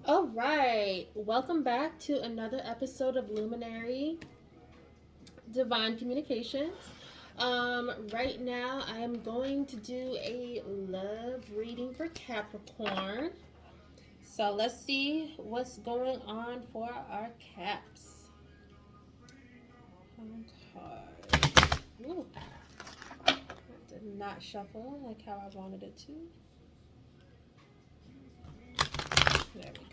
All right, welcome back to another episode of Luminary Divine Communications. Right now, I am going to do a love reading for Capricorn. So let's see what's going on for our Caps. Okay. Ooh, that did not shuffle like how I wanted it to. There we go.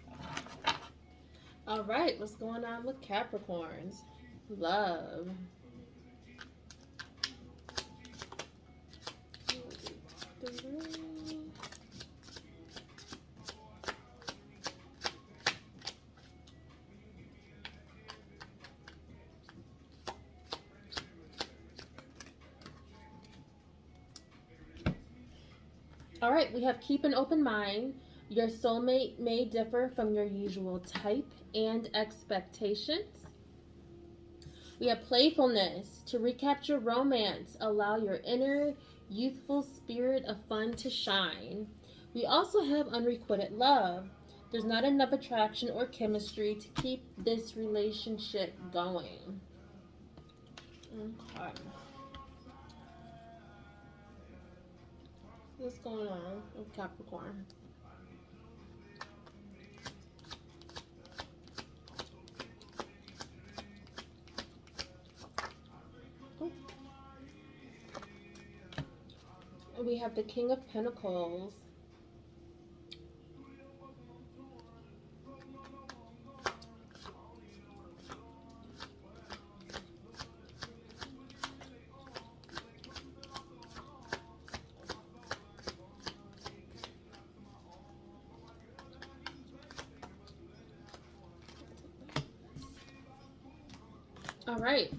All right, what's going on with Capricorns? Love. All right, we have keep an open mind. Your soulmate may differ from your usual type and expectations. We have playfulness. To recapture romance, allow your inner youthful spirit of fun to shine. We also have unrequited love. There's not enough attraction or chemistry to keep this relationship going. Okay. What's going on with Capricorn? We have the King of Pentacles. All right.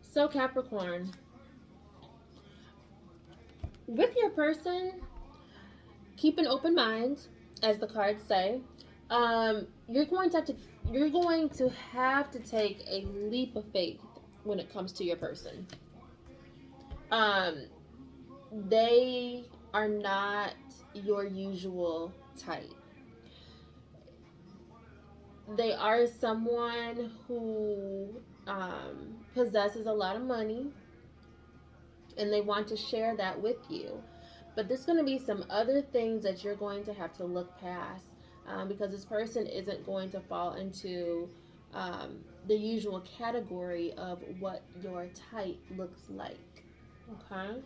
So Capricorn, with your person, keep an open mind, as the cards say. You're going to have to take a leap of faith when it comes to your person. Um, they are not your usual type. They are someone who possesses a lot of money, and they want to share that with you. But there's going to be some other things that you're going to have to look past, because this person isn't going to fall into the usual category of what your type looks like. Okay?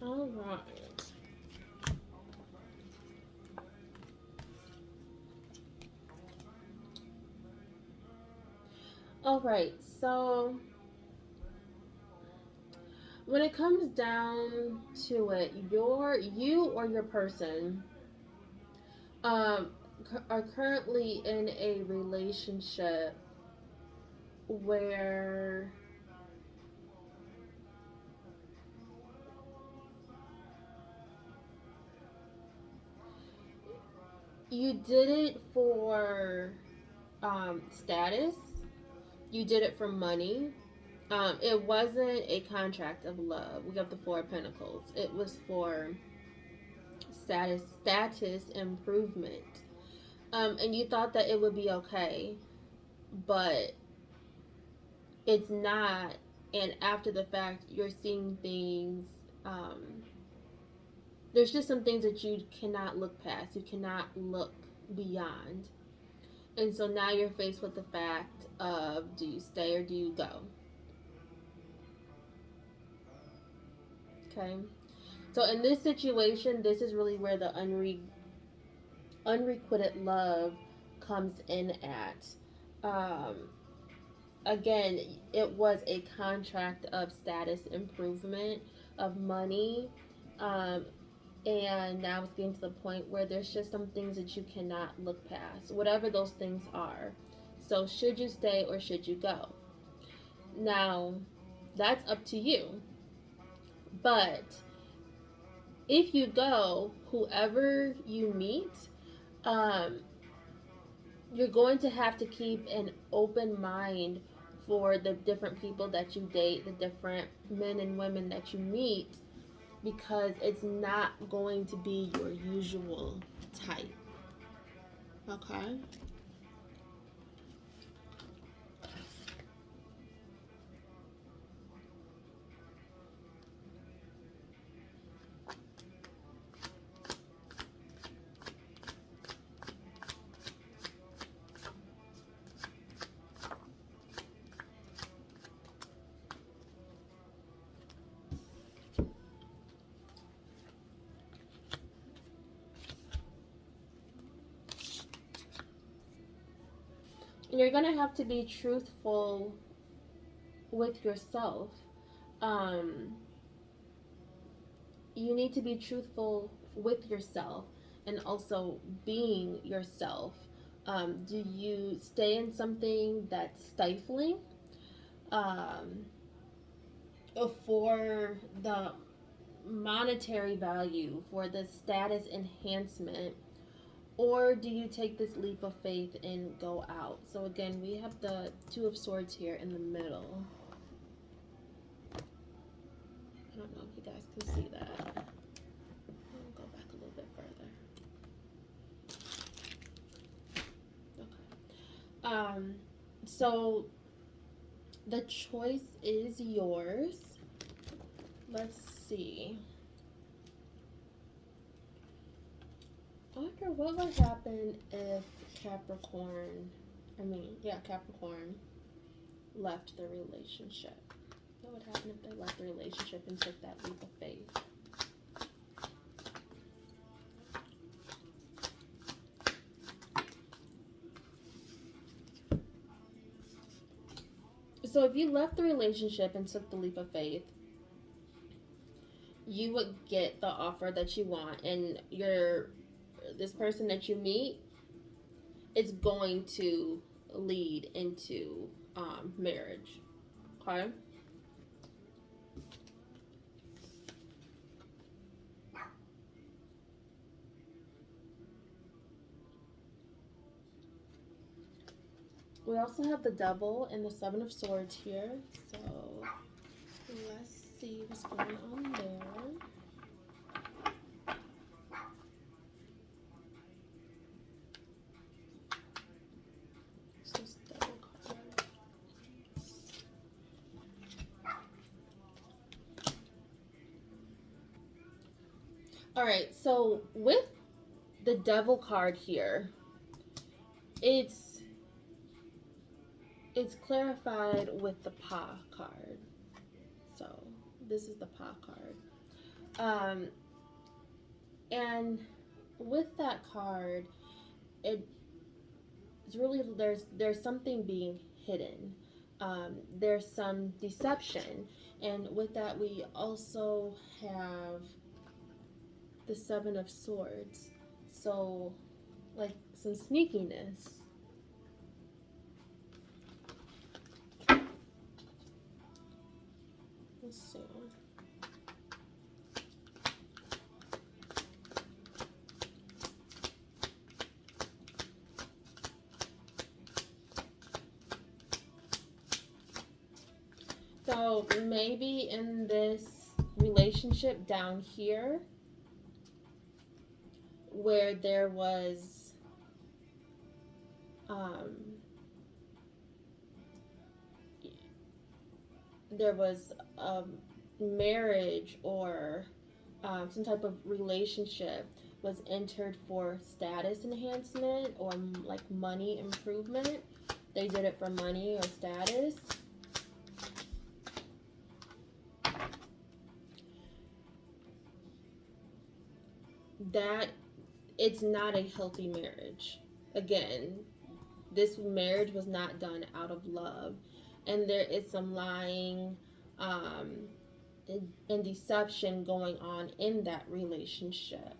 All right. All right. So when it comes down to it, you or your person um, are currently in a relationship where you did it for status, you did it for money. It wasn't a contract of love. We got the Four of Pentacles. It was for status improvement. And you thought that it would be okay, but it's not. And after the fact, you're seeing things. There's just some things that you cannot look past. You cannot look beyond. And so now you're faced with the fact of, do you stay or do you go? Okay. So in this situation, this is really where the unrequited love comes in at. Um, Again, it was a contract of status improvement, of money, um, and now it's getting to the point where there's just some things that you cannot look past, whatever those things are. So should you stay or should you go? Now, that's up to you. But if you go, whoever you meet, um, you're going to have to keep an open mind for the different people that you date, the different men and women that you meet, because it's not going to be your usual type. Okay? You're going to have to be truthful with yourself. Um, you need to be truthful with yourself and also being yourself. Do you stay in something that's stifling um, for the monetary value, for the status enhancement, or do you take this leap of faith and go out? So again, we have the Two of Swords here in the middle. I don't know if you guys can see that. I'll go back a little bit further. Okay. So the choice is yours. Let's see. I wonder what would happen if Capricorn left the relationship. What would happen if they left the relationship and took that leap of faith? So if you left the relationship and took the leap of faith, you would get the offer that you want, and this person that you meet is going to lead into marriage. Okay. We also have the Devil and the Seven of Swords here. So let's see what's going on there. All right, so with the Devil card here, it's clarified with the Pa card. So this is the Pa card. And with that card, it's really there's something being hidden. There's some deception, and with that we also have the Seven of Swords. So, like some sneakiness. Let's see. So maybe in this relationship down here, where there was um, a marriage or some type of relationship was entered for status enhancement or like money improvement. They did it for money or status. That it's not a healthy marriage. Again, this marriage was not done out of love, and there is some lying and deception going on in that relationship.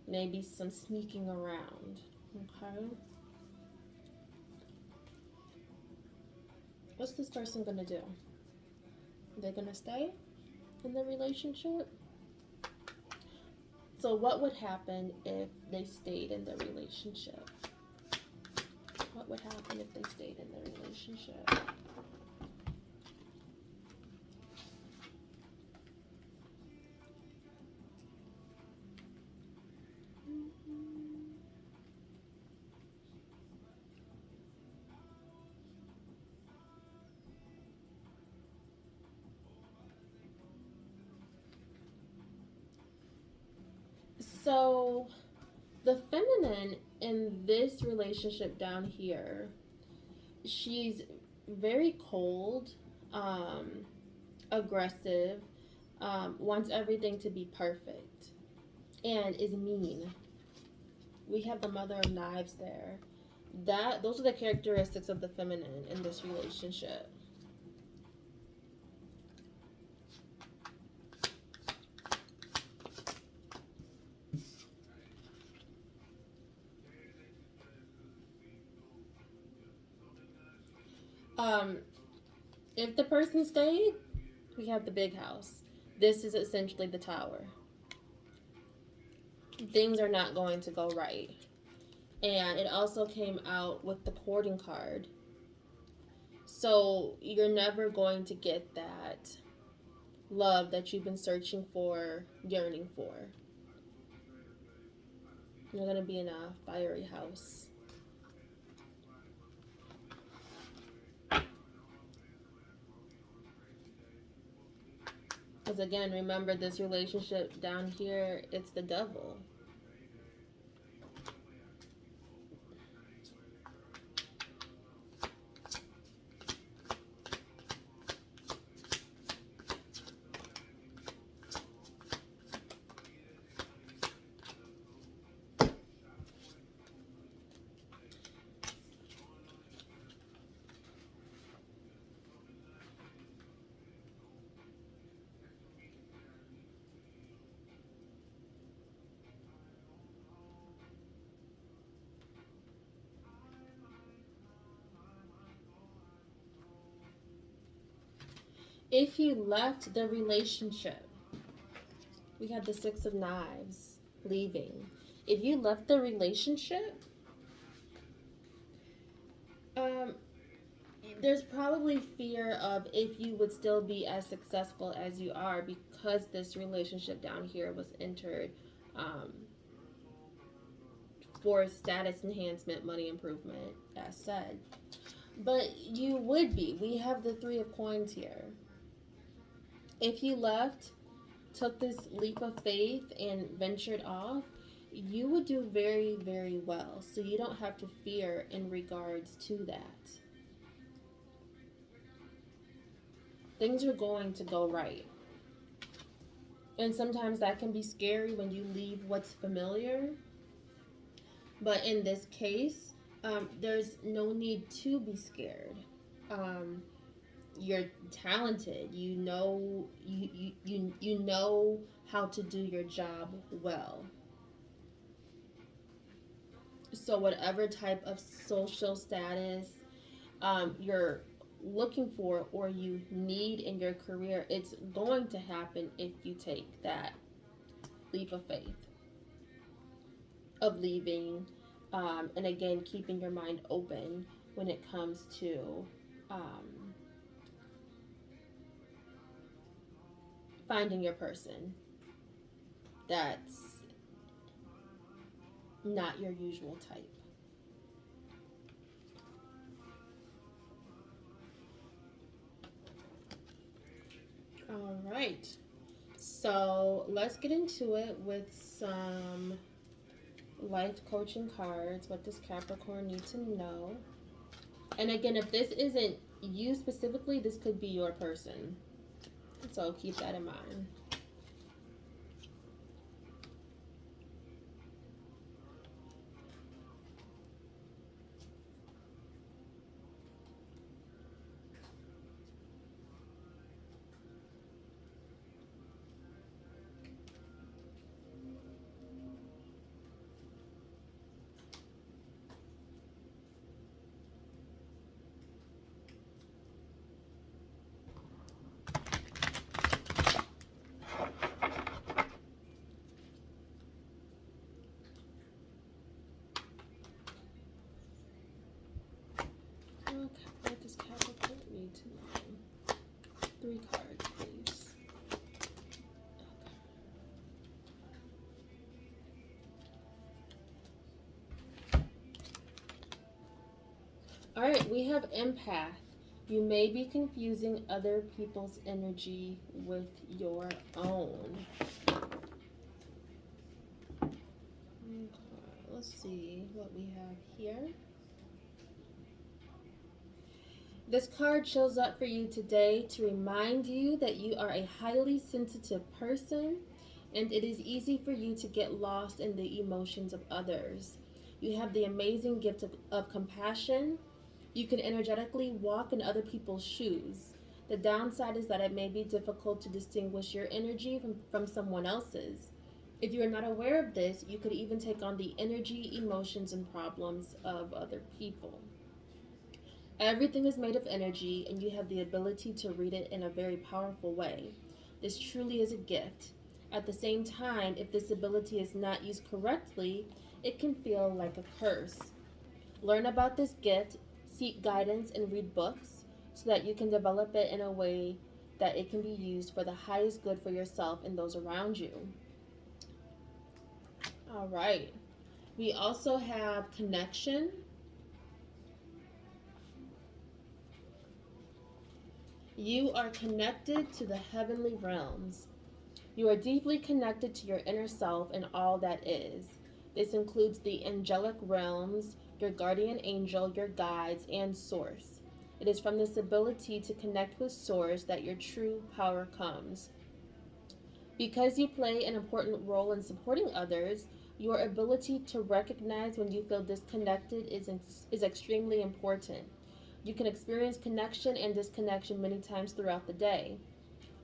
Maybe some sneaking around. Okay. What's this person gonna do? Are they gonna stay in the relationship? So what would happen if they stayed in the relationship? What would happen if they stayed in the relationship? So the feminine in this relationship down here, she's very cold, um, aggressive, wants everything to be perfect, and is mean. We have the Mother of Knives there. Those are the characteristics of the feminine in this relationship. Um, if the person stayed, we have the big house. This is essentially the tower. Things are not going to go right. And it also came out with the courting card. So you're never going to get that love that you've been searching for, yearning for. You're going to be in a fiery house. Because again, remember this relationship down here, it's the devil. If you left the relationship, we had the Six of Knives, leaving. If you left the relationship, um, there's probably fear of if you would still be as successful as you are because this relationship down here was entered um, for status enhancement, money improvement, as said. But you would be. We have the Three of Coins here. If you left, took this leap of faith, and ventured off, you would do very, very well. So you don't have to fear in regards to that. Things are going to go right. And sometimes that can be scary when you leave what's familiar. But in this case, there's no need to be scared. You're talented. You know how to do your job well. So whatever type of social status you're looking for or you need in your career, it's going to happen if you take that leap of faith of leaving, and again keeping your mind open when it comes to finding your person that's not your usual type. All right, so let's get into it with some life coaching cards. What does Capricorn need to know? And again, if this isn't you specifically, this could be your person. So keep that in mind. Okay, what does Capricorn need to know? 3 cards, please. All right, we have empath. You may be confusing other people's energy with your own. Okay, let's see what we have here. This card shows up for you today to remind you that you are a highly sensitive person and it is easy for you to get lost in the emotions of others. You have the amazing gift of compassion. You can energetically walk in other people's shoes. The downside is that it may be difficult to distinguish your energy from someone else's. If you are not aware of this, you could even take on the energy, emotions, and problems of other people. Everything is made of energy, and you have the ability to read it in a very powerful way. This truly is a gift. At the same time, if this ability is not used correctly, it can feel like a curse. Learn about this gift, seek guidance, and read books so that you can develop it in a way that it can be used for the highest good for yourself and those around you. All right. We also have connection. You are connected to the heavenly realms. You are deeply connected to your inner self and all that is. This includes the angelic realms, your guardian angel, your guides, and Source. It is from this ability to connect with Source that your true power comes. Because you play an important role in supporting others, your ability to recognize when you feel disconnected is extremely important. You can experience connection and disconnection many times throughout the day.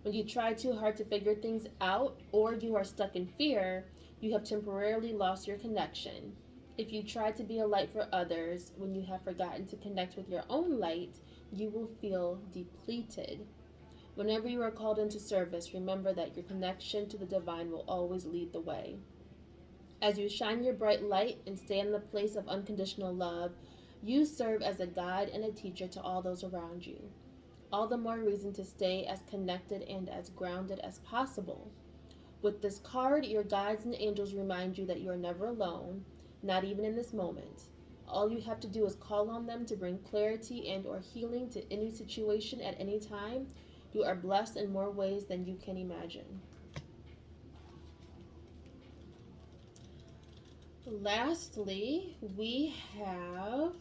When you try too hard to figure things out or you are stuck in fear, you have temporarily lost your connection. If you try to be a light for others when you have forgotten to connect with your own light, you will feel depleted. Whenever you are called into service, remember that your connection to the divine will always lead the way. As you shine your bright light and stay in the place of unconditional love, you serve as a guide and a teacher to all those around you. All the more reason to stay as connected and as grounded as possible. With this card, your guides and angels remind you that you are never alone, not even in this moment. All you have to do is call on them to bring clarity and or healing to any situation at any time. You are blessed in more ways than you can imagine. Lastly, we have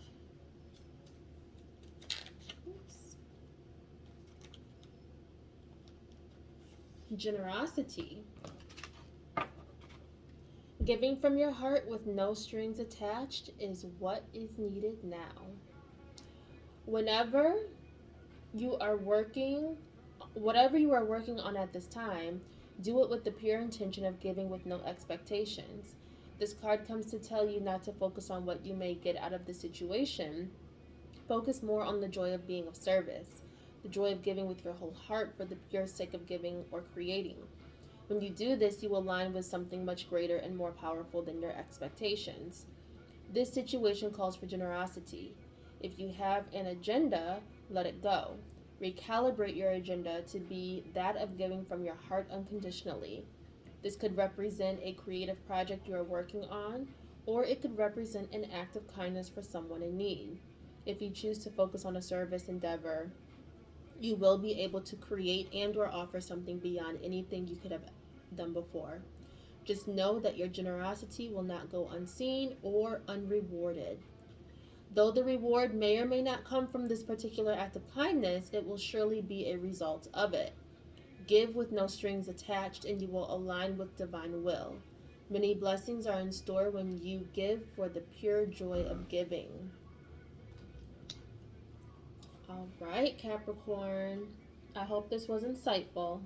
generosity. Giving from your heart with no strings attached is what is needed now. Whenever you are working, whatever you are working on at this time, do it with the pure intention of giving with no expectations. This card comes to tell you not to focus on what you may get out of the situation. Focus more on the joy of being of service, the joy of giving with your whole heart for the pure sake of giving or creating. When you do this, you align with something much greater and more powerful than your expectations. This situation calls for generosity. If you have an agenda, let it go. Recalibrate your agenda to be that of giving from your heart unconditionally. This could represent a creative project you are working on, or it could represent an act of kindness for someone in need. If you choose to focus on a service endeavor, you will be able to create and or offer something beyond anything you could have done before. Just know that your generosity will not go unseen or unrewarded. Though the reward may or may not come from this particular act of kindness, it will surely be a result of it. Give with no strings attached, and you will align with divine will. Many blessings are in store when you give for the pure joy of giving. All right, Capricorn. I hope this was insightful.